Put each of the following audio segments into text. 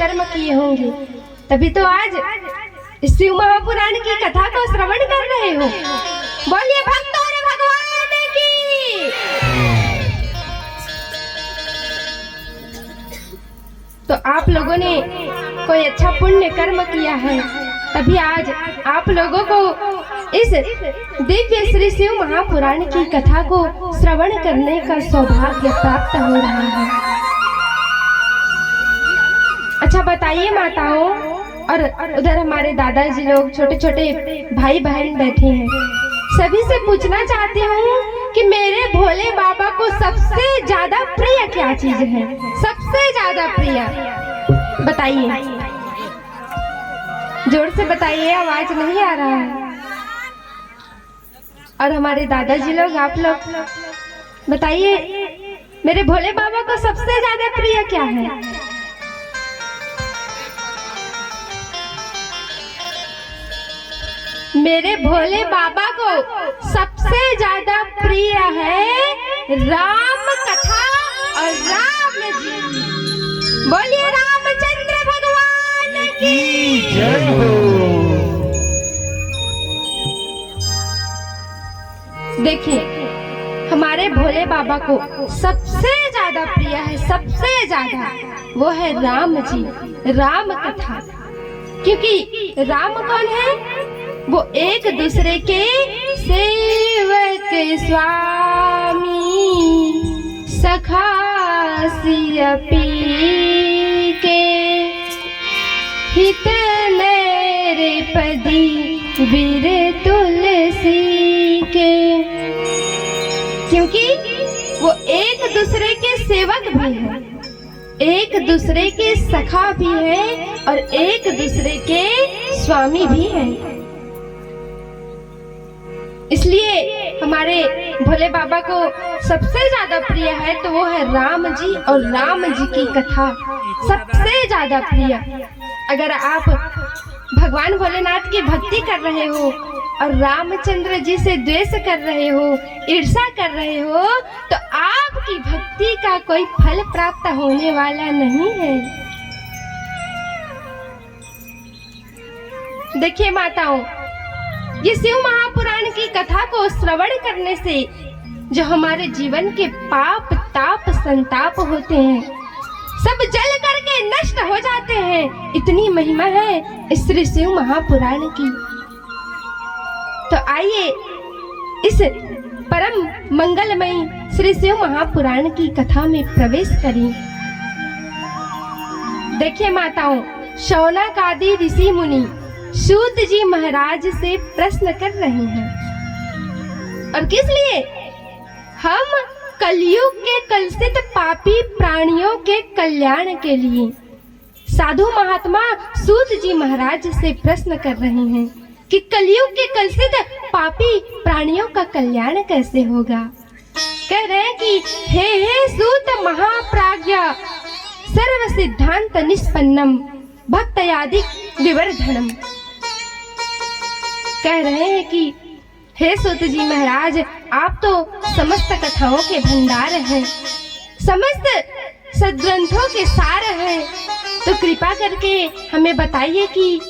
कर्म किए होंगे, तभी तो आज शिव महापुराण की कथा को श्रवण कर रहे हो। बोलिए भक्तों ने भगवान की। तो आप लोगों ने कोई अच्छा पुण्य कर्म किया है, तभी आज आप लोगों को इस दिव्य श्री शिव महापुराण की कथा को श्रवण करने का सौभाग्य प्राप्त हो रहा है। अच्छा बताइए माताओं, और उधर हमारे दादाजी लोग, छोटे छोटे भाई बहन बैठे हैं, सभी से पूछना चाहती हूँ कि मेरे भोले बाबा को सबसे ज्यादा प्रिय क्या चीज है? सबसे ज्यादा प्रिय बताइए, जोर से बताइए, आवाज नहीं आ रहा है। और हमारे दादाजी लोग, आप लोग बताइए, मेरे भोले बाबा को सबसे ज्यादा प्रिय क्या है? मेरे भोले बाबा को सबसे ज्यादा प्रिय है राम कथा और राम जी। बोलिए रामचंद्र भगवान की जय हो। देखिए, हमारे भोले बाबा को सबसे ज्यादा प्रिय है, सबसे ज्यादा वो है राम जी, राम कथा। क्योंकि राम कौन है? वो एक दूसरे के सेवक स्वामी सखा सिय पी के हित मेरे पदी वीर तुलसी के। क्योंकि वो एक दूसरे के सेवक भी हैं, एक दूसरे के सखा भी हैं और एक दूसरे के स्वामी भी हैं। इसलिए हमारे भोले बाबा को सबसे ज्यादा प्रिय है तो वो है राम जी और राम जी की कथा सबसे ज्यादा प्रिय। अगर आप भगवान भोलेनाथ की भक्ति कर रहे हो और रामचंद्र जी से द्वेष कर रहे हो, ईर्ष्या कर रहे हो, तो आपकी भक्ति का कोई फल प्राप्त होने वाला नहीं है। देखिए माताओं, ये शिव महापुराण की कथा को श्रवण करने से जो हमारे जीवन के पाप ताप संताप होते हैं सब जल करके नष्ट हो जाते हैं। इतनी महिमा है इस श्री शिव महापुराण की। तो आइए इस परम मंगलमयी श्री शिव महापुराण की कथा में प्रवेश करें। देखिए माताओं, शौनक आदि ऋषि मुनि सूत जी महाराज से प्रश्न कर रहे हैं, और किस लिए? हम कलयुग के कलुषित पापी प्राणियों के कल्याण के लिए। साधु महात्मा सूत जी महाराज से प्रश्न कर रहे हैं कि कलयुग के कलुषित पापी प्राणियों का कल्याण कैसे होगा। कह रहे हैं कि हे सूत महाप्राज्ञ सर्व सिद्धांत निष्पन्नम भक्तयादि विवर्धनम। कह रहे हैं कि हे सूत जी महाराज, आप तो समस्त कथाओं के भंडार हैं, समस्त सद्ग्रंथों के सार हैं, तो कृपा करके हमें बताइए कि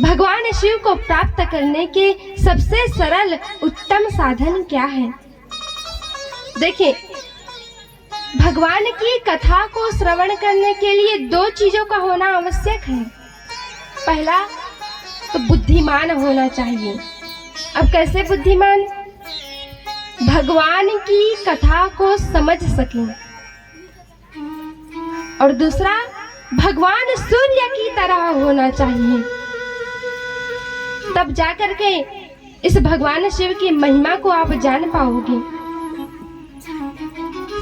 भगवान शिव को प्राप्त करने के सबसे सरल उत्तम साधन क्या है। देखिए, भगवान की कथा को श्रवण करने के लिए दो चीजों का होना आवश्यक है। पहला तो बुद्धिमान होना चाहिए। अब कैसे बुद्धिमान? भगवान की कथा को समझ सकें। और दूसरा, भगवान सूर्य की तरह होना चाहिए, तब जाकर के इस भगवान शिव की महिमा को आप जान पाओगे।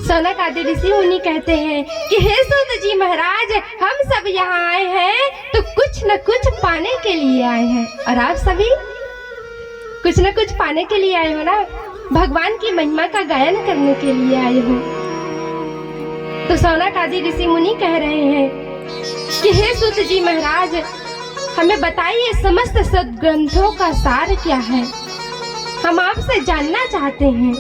शौनक आदि ऋषि मुनि कहते हैं कि हे सूत जी महाराज, हम सब यहाँ आए हैं तो कुछ न कुछ पाने के लिए आए हैं, और आप सभी कुछ न कुछ पाने के लिए आए हो ना, भगवान की महिमा का गायन करने के लिए आए हो। तो शौनक आदि ऋषि मुनि कह रहे हैं कि हे सूत जी महाराज, हमें बताइए समस्त सद्ग्रंथों का सार क्या है। हम आपसे जानना चाहते हैं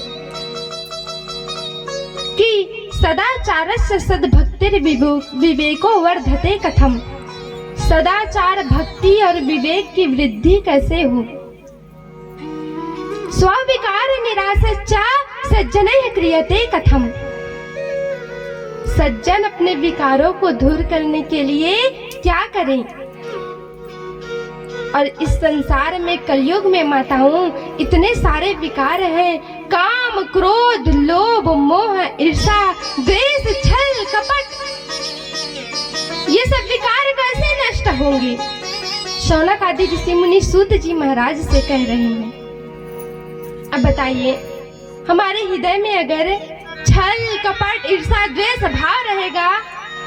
कि सदाचारस्य सद्भक्तिर्विवेको वर्धते कथम। सदाचार, भक्ति और विवेक की वृद्धि कैसे हो। स्विकार निराशश्च सज्जनैः क्रियते कथम। सज्जन अपने विकारों को दूर करने के लिए क्या करें। और इस संसार में कलयुग में माताओं इतने सारे विकार हैं, काम, क्रोध, लोभ, मोह, ईर्ष्या, द्वेष, छल, कपट, ये सब विकार कैसे नष्ट होंगे। शौनक आदि ऋषि मुनि सूत जी महाराज से कह रहे हैं, अब बताइए हमारे हृदय में अगर छल, कपट, ईर्ष्या, द्वेष भाव रहेगा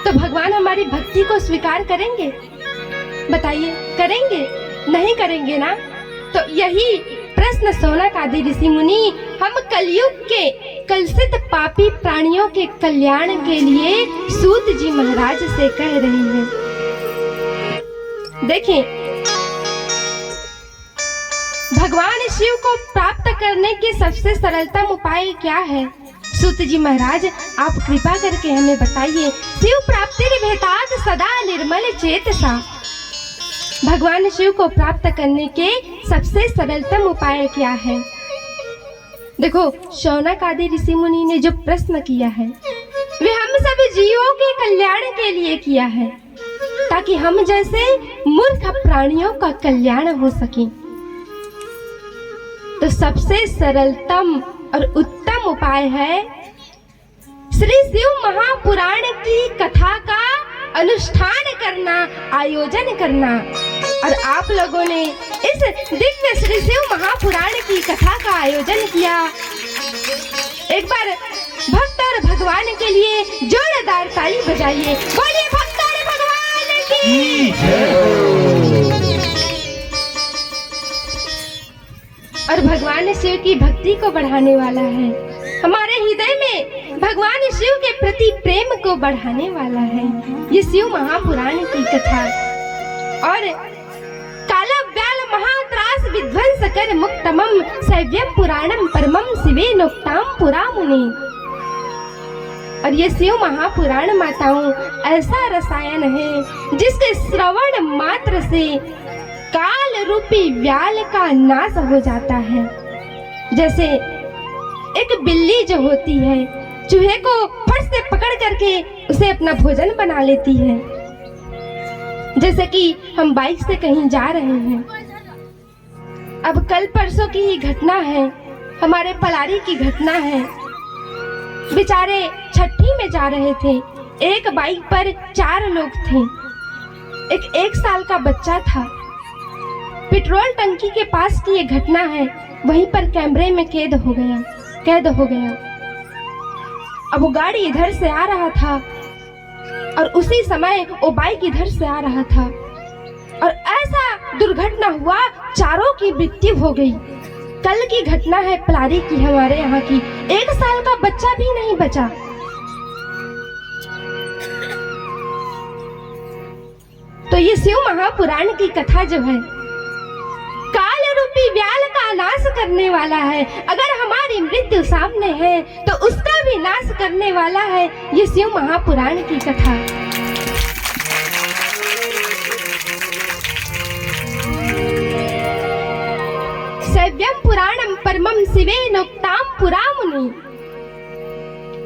तो भगवान हमारी भक्ति को स्वीकार करेंगे। बताइए करेंगे? नहीं करेंगे ना। तो यही प्रश्न शौनक आदि ऋषि मुनि हम कलयुग के कलुषित पापी प्राणियों के कल्याण के लिए सूत जी महाराज से कह रहे हैं। देखें, भगवान शिव को प्राप्त करने के सबसे सरलतम उपाय क्या है। सूत जी महाराज आप कृपा करके हमें बताइए। शिव प्राप्तिर्भेतात् सदा निर्मल चेतसा। भगवान शिव को प्राप्त करने के सबसे सरलतम उपाय क्या है। देखो, शौनक आदि ऋषि मुनि ने जो प्रश्न किया है वे हम सभी जीवों के कल्याण के लिए किया है, ताकि हम जैसे मूर्ख प्राणियों का कल्याण हो सके। तो सबसे सरलतम और उत्तम उपाय है श्री शिव महापुराण की कथा का अनुष्ठान करना, आयोजन करना। और आप लोगों ने इस दिव्य श्री शिव महापुराण की कथा का आयोजन किया। एक बार भक्त और भगवान के लिए जोरदार ताली बजाइए। बोलिए भक्त और भगवान की जय। और भगवान शिव की भक्ति को बढ़ाने वाला है, हमारे हृदय में भगवान शिव के प्रति प्रेम को बढ़ाने वाला है ये शिव महापुराण की कथा। और काला व्याल महात्रास विध्वंस कर मुक्तमम सव्यम पुराणम परमम शिवे नोक्ताम पुरा मुनि। और ये शिव महापुराण माताओं ऐसा रसायन है जिसके श्रवण मात्र से काल रूपी व्याल का नाश हो जाता है। जैसे एक बिल्ली जो होती है चूहे को फट से पकड़ करके उसे अपना भोजन बना लेती है। जैसे कि हम बाइक से कहीं जा रहे हैं, अब कल परसों की ही घटना है, हमारे पलारी की घटना है। बेचारे छठी में जा रहे थे, एक बाइक पर 4 लोग थे, एक साल का बच्चा था। पेट्रोल टंकी के पास की ये घटना है, वहीं पर कैमरे में कैद हो गया। अब वो गाड़ी इधर से आ रहा था और उसी समय वो बाइक इधर से आ रहा था और ऐसा दुर्घटना हुआ, चारों की मृत्यु हो गई। कल की घटना है पलारी की, हमारे यहाँ की, 1 साल का बच्चा भी नहीं बचा। तो ये शिव महापुराण की कथा जो है काल रूपी व्याल का नाश करने वाला है। अगर हमारी मृत्यु सामने है तो उसका भी नाश करने वाला है ये शिव महापुराण की कथा। सव्यम पुराणम परमम शिवे नोक्ताम पुरा मुनि।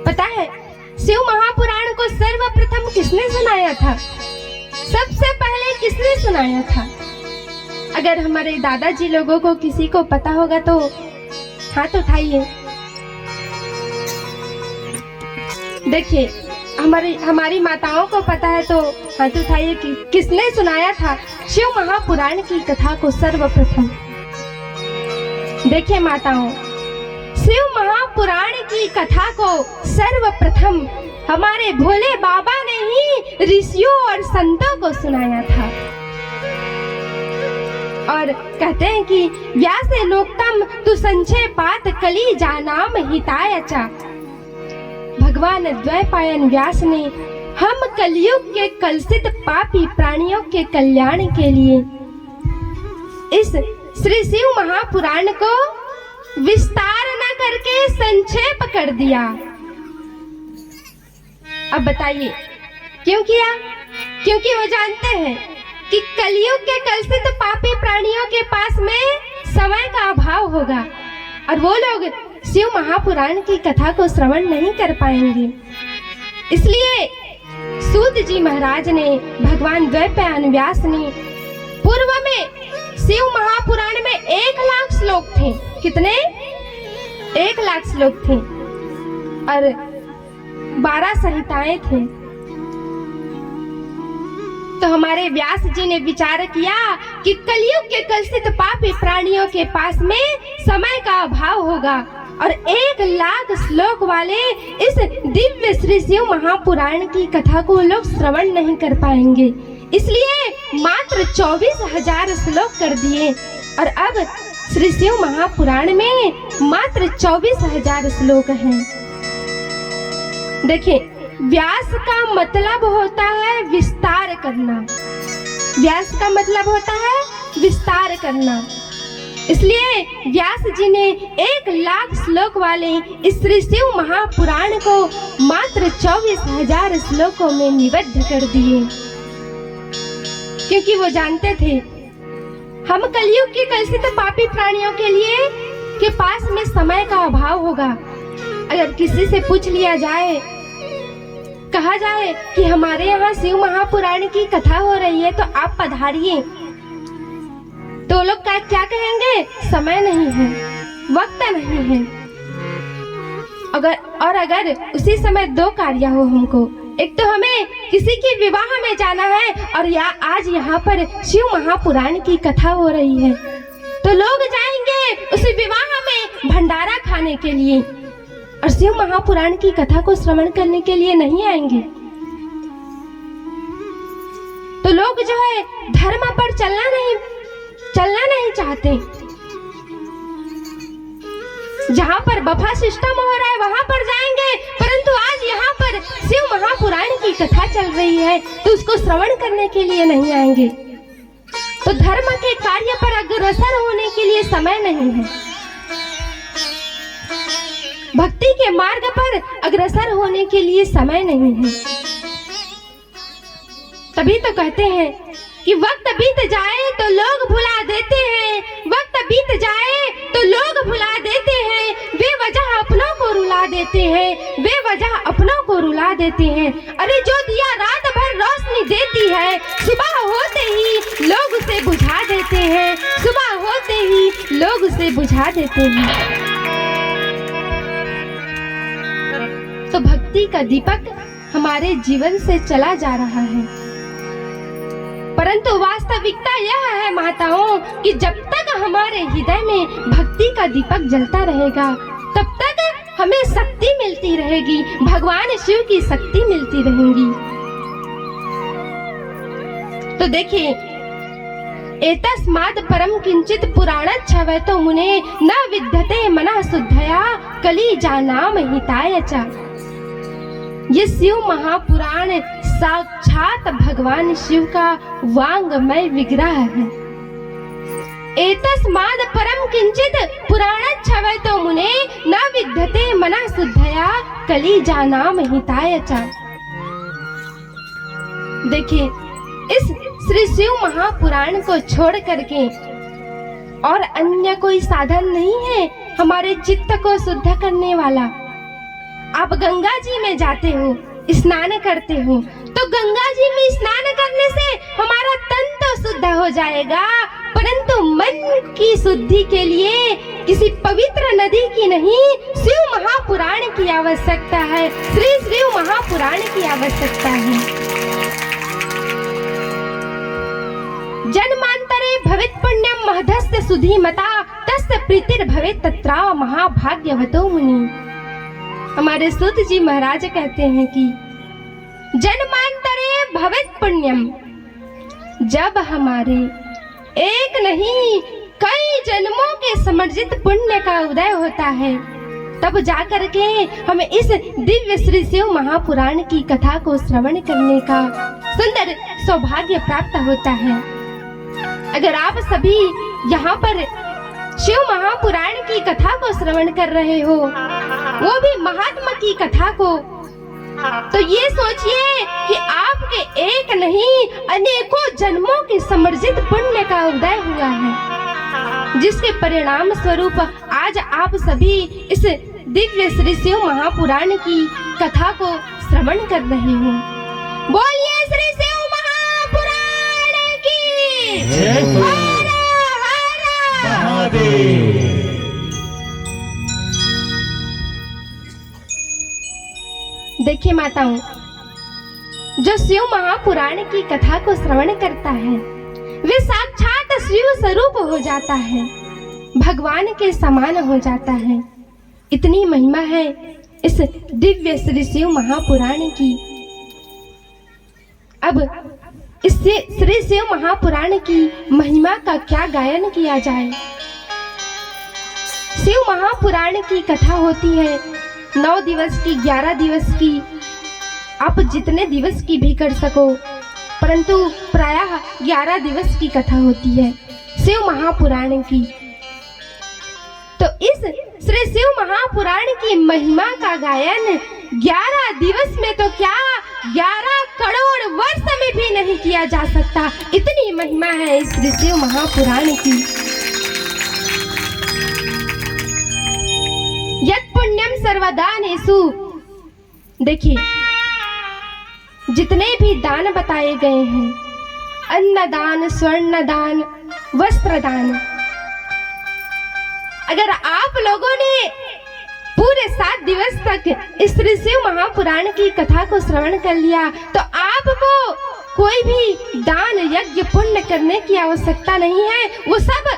पता है शिव महापुराण को सर्वप्रथम किसने सुनाया था? सबसे पहले किसने सुनाया था? अगर हमारे दादाजी लोगों को किसी को पता होगा तो हाथ उठाइए। देखिए, हमारी माताओं को पता है तो हाथ उठाइए कि किसने सुनाया था शिव महापुराण की कथा को सर्वप्रथम। देखिए माताओं, शिव महापुराण की कथा को सर्वप्रथम हमारे भोले बाबा ने ही ऋषियों और संतों को सुनाया था। और कहते हैं कि व्यासे नोक्तम तु संचय पात कली जानाम हितायचा। भगवान द्वैपायन व्यास ने हम कलयुग के कलुषित पापी प्राणियों के कल्याण के लिए इस श्री शिव महापुराण को विस्तार न करके संक्षेप कर दिया। अब बताइए क्यों किया? क्योंकि वो जानते हैं कि कलयुग के कलुषित पापी प्राणियों के पास में समय का अभाव होगा और वो लोग शिव महापुराण की कथा को श्रवण नहीं कर पाएंगे। इसलिए सूत जी महाराज ने, भगवान द्वैपायन व्यास ने, पूर्व में शिव महापुराण में 1,00,000 श्लोक थे। कितने? 1,00,000 श्लोक थे और 12 संहिताएं थे। तो हमारे व्यास जी ने विचार किया कि कलयुग के कलुषित पापी प्राणियों के पास में समय का अभाव होगा और 1,00,000 श्लोक वाले इस दिव्य श्री शिव महापुराण की कथा को लोग श्रवण नहीं कर पाएंगे। इसलिए मात्र 24,000 श्लोक कर दिए और अब श्री शिव महापुराण में मात्र 24,000 श्लोक हैं। देखिए, व्यास का मतलब होता है विस्तार करना। व्यास का मतलब होता है विस्तार करना। इसलिए व्यास जी ने 1,00,000 श्लोक वाले इस श्री शिव महापुराण को मात्र 24,000 श्लोकों में निबद्ध कर दिए, क्योंकि वो जानते थे हम कलयुग के कलुषित पापी प्राणियों के लिए के पास में समय का अभाव होगा। अगर किसी से पूछ लिया जाए, कहा जाए कि हमारे यहाँ शिव महापुराण की कथा हो रही है तो आप पधारिए, तो लोग क्या कहेंगे? समय नहीं है, वक्त नहीं है। अगर उसी समय 2 कार्य हो हमको, एक तो हमें किसी की विवाह में जाना है और या आज यहाँ पर शिव महापुराण की कथा हो रही है, तो लोग जाएंगे उस विवाह में भंडारा खाने के लिए और शिव महापुराण की कथा को श्रवण करने के लिए नहीं आएंगे। तो लोग जो है धर्म पर चलना नहीं चाहते। जहाँ पर बफा सिस्टम हो रहा है वहां पर जाएंगे, परंतु आज यहाँ पर शिव महापुराण की कथा चल रही है तो उसको श्रवण करने के लिए नहीं आएंगे। तो धर्म के कार्य पर अग्रसर होने के लिए समय नहीं है, भक्ति के मार्ग पर अग्रसर होने के लिए समय नहीं है। तभी तो कहते हैं कि वक्त बीत जाए तो लोग भुला देते हैं, वक्त बीत जाए तो लोग भुला देते हैं, बेवजह अपनों को रुला देते हैं, बेवजह अपनों को रुला देते हैं। अरे जो दिया रात भर रोशनी देती है, सुबह होते ही लोग उसे बुझा देते हैं, सुबह होते ही लोग उसे बुझा देते हैं। तो भक्ति का दीपक हमारे जीवन से चला जा रहा है, परंतु वास्तविकता यह है माताओं कि जब तक हमारे हृदय में भक्ति का दीपक जलता रहेगा तब तक हमें शक्ति मिलती रहेगी, भगवान शिव की शक्ति मिलती रहेगी। तो देखिए, एतस्माद् परम किंचित पुराणच्छवैतो मुने न विद्यते मनः शुद्धया कली जानाम हिताय च। ये शिव महापुराण साक्षात भगवान शिव का वांगमय विग्रह है। एतस्माद् परम किंचित पुराणच्छवैतो मुने न विद्यते मनः शुद्धया कली जानाम हिताय च। देखिए, इस श्री शिव महापुराण को छोड़ करके और अन्य कोई साधन नहीं है हमारे चित्त को शुद्ध करने वाला। आप गंगा जी में जाते हो, स्नान करते हो, तो गंगा जी में स्नान करने से हमारा तन तो शुद्ध हो जाएगा, परंतु मन की शुद्धि के लिए किसी पवित्र नदी की नहीं, शिव महापुराण की आवश्यकता है, श्री शिव महापुराण की आवश्यकता है। जन्मांतरे भवेत् पुण्यम महधस्य सुधीमता तस्य प्रीतिर भवेत् तत्रा महाभाग्यवतो मुनि। हमारे सूत जी महाराज कहते हैं कि जन्मांतरे भवेत् पुण्यम, जब हमारे एक नहीं कई जन्मों के समर्जित पुण्य का उदय होता है, तब जाकर के हमें इस दिव्य श्री शिव महापुराण की कथा को श्रवण करने का सुंदर सौभाग्य प्राप्त होता है। अगर आप सभी यहाँ पर शिव महापुराण की कथा को श्रवण कर रहे हो, वो भी महात्मा की कथा को, तो ये सोचिए कि आपके एक नहीं अनेकों जन्मों के समर्जित पुण्य का उदय हुआ है, जिसके परिणाम स्वरूप आज आप सभी इस दिव्य श्री शिव महापुराण की कथा को श्रवण कर रहे हो। बोलिए श्री शिव महापुराण की जय हो। हर हर महादेव। देखिए माताओं, जो शिव महापुराण की कथा को श्रवण करता है वे साक्षात शिव स्वरूप हो जाता है, भगवान के समान हो जाता है। इतनी महिमा है इस दिव्य श्री शिव महापुराण की। अब इससे श्री शिव महापुराण की महिमा का क्या गायन किया जाए। शिव महापुराण की कथा होती है 9 दिवस की, 11 दिवस की, आप जितने दिवस की भी कर सको, परंतु प्रायः 11 दिवस की कथा होती है शिव महापुराण की। तो इस श्री शिव महापुराण की महिमा का गायन 11 दिवस में तो क्या 11 करोड़ वर्ष में भी नहीं किया जा सकता, इतनी महिमा है इस श्री शिव महापुराण की। यत् पुण्यम सर्वदानेषु, देखिए जितने भी दान बताए गए हैं, अन्नदान, स्वर्ण दान, वस्त्र दान, अगर आप लोगों ने पूरे 7 दिवस तक इस श्री शिव महापुराण की कथा को श्रवण कर लिया तो आपको कोई भी दान यज्ञ पुण्य करने की आवश्यकता नहीं है। वो सब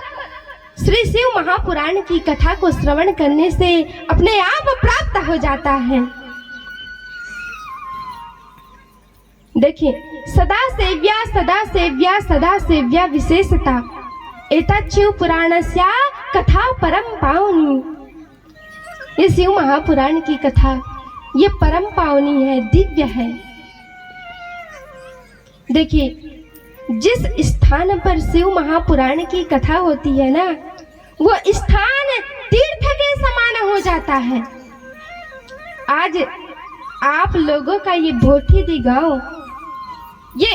श्री शिव महापुराण की कथा को श्रवण करने से अपने आप प्राप्त हो जाता है। देखिए, सदा सेव्या सदा सेव्या विशेषता एतत् शिव पुराणस्य कथा परम पावनी। ये शिव महापुराण की कथा ये परम पावनी है, दिव्य है। देखिए, जिस स्थान पर शिव महापुराण की कथा होती है ना, वो स्थान तीर्थ के समान हो जाता है। आज आप लोगों का ये भोठीदी गांव, ये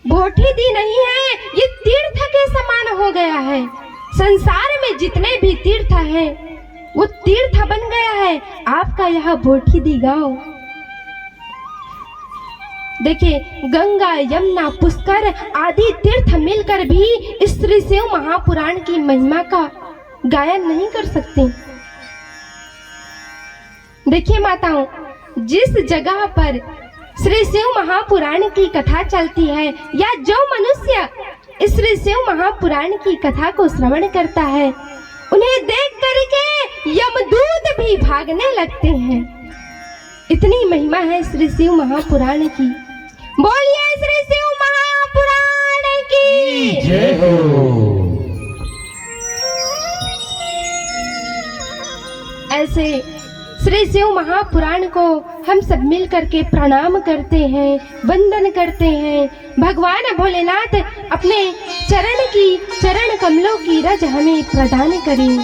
भोठीदी नहीं है, ये तीर्थ के समान हो गया है। संसार में जितने भी तीर्थ हैं वो तीर्थ बन गया है आपका यह भोठीदी गांव। देखिए, गंगा, यमुना, पुष्कर आदि तीर्थ मिलकर भी इस श्री शिव महापुराण की महिमा का गायन नहीं कर सकते। देखिए माताओं, जिस जगह पर श्री शिव महापुराण की कथा चलती है या जो मनुष्य इस श्री शिव महापुराण की कथा को श्रवण करता है, उन्हें देख करके यमदूत भी भागने लगते हैं। इतनी महिमा है श्री शिव महापुराण की। बोलिए श्री शिव महापुराण की जय हो। ऐसे श्री शिव महापुराण को हम सब मिल करके प्रणाम करते हैं, वंदन करते हैं। भगवान भोलेनाथ अपने चरण कमलों की रज हमें प्रदान करें।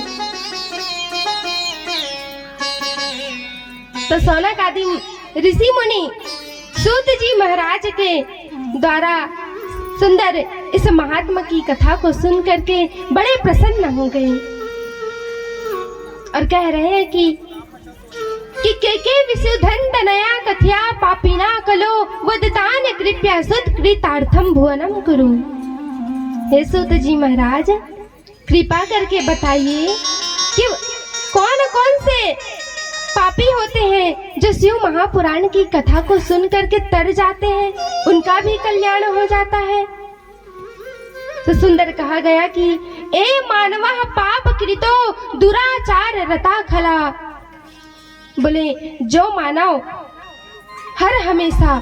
तो सौनक आदि ऋषि मुनि सूत जी महाराज के द्वारा सुंदर इस महात्मा की कथा को सुन करके बड़े प्रसन्न हो गए और कह रहे हैं कि के विशुद्धं तनया कथया पापिना कलो वदतान कृपया सुतकृतार्थम भुवनम कुरु। हे सूत जी महाराज, कृपा करके बताइए कि कौन कौन से पापी होते हैं जो शिव महापुराण की कथा को सुन करके तर जाते हैं, उनका भी कल्याण हो जाता है। तो सुंदर कहा गया कि ए मानवः पाप कृतो दुराचार रता खला। बोले जो मानव हर हमेशा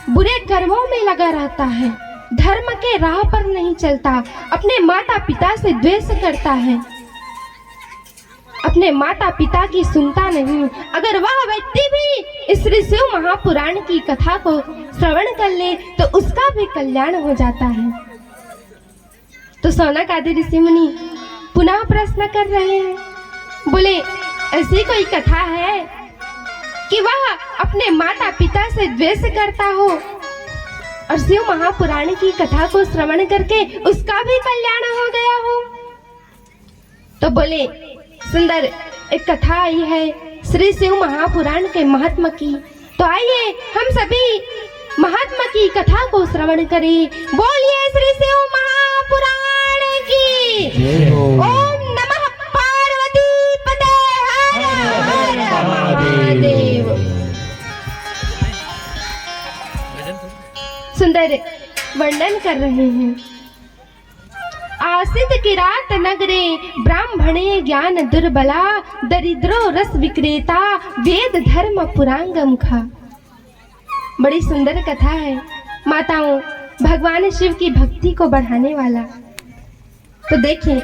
बुरे कर्मों में लगा रहता है, धर्म के राह पर नहीं चलता, अपने माता पिता से द्वेष करता है, अपने माता पिता की सुनता नहीं, अगर वह व्यक्ति भी इस श्री शिव महापुराण की कथा को श्रवण कर ले तो उसका भी कल्याण हो जाता है। तो सौनक आदि ऋषि मुनि पुनः प्रश्न कर रहे हैं। बोले ऐसी कोई कथा है कि वह अपने माता पिता से द्वेष करता हो और शिव महापुराण की कथा को श्रवण करके उसका भी कल्याण हो गया हो। तो बोले सुंदर एक कथा आई है श्री शिव महापुराण के महात्मा की, तो आइए हम सभी महात्मा की कथा को श्रवण करें। बोलिए श्री शिव महापुराण की जय हो। ओम नमः पार्वती पते हर हर महादेव। सुंदर वर्णन कर रहे हैं। आसित किरात नगरे ब्राह्मणे ज्ञान दुर्बला दरिद्रो रस विक्रेता वेद धर्म पुरांग मुखा। बड़ी सुंदर कथा है माताओं, भगवान शिव की भक्ति को बढ़ाने वाला। तो देखें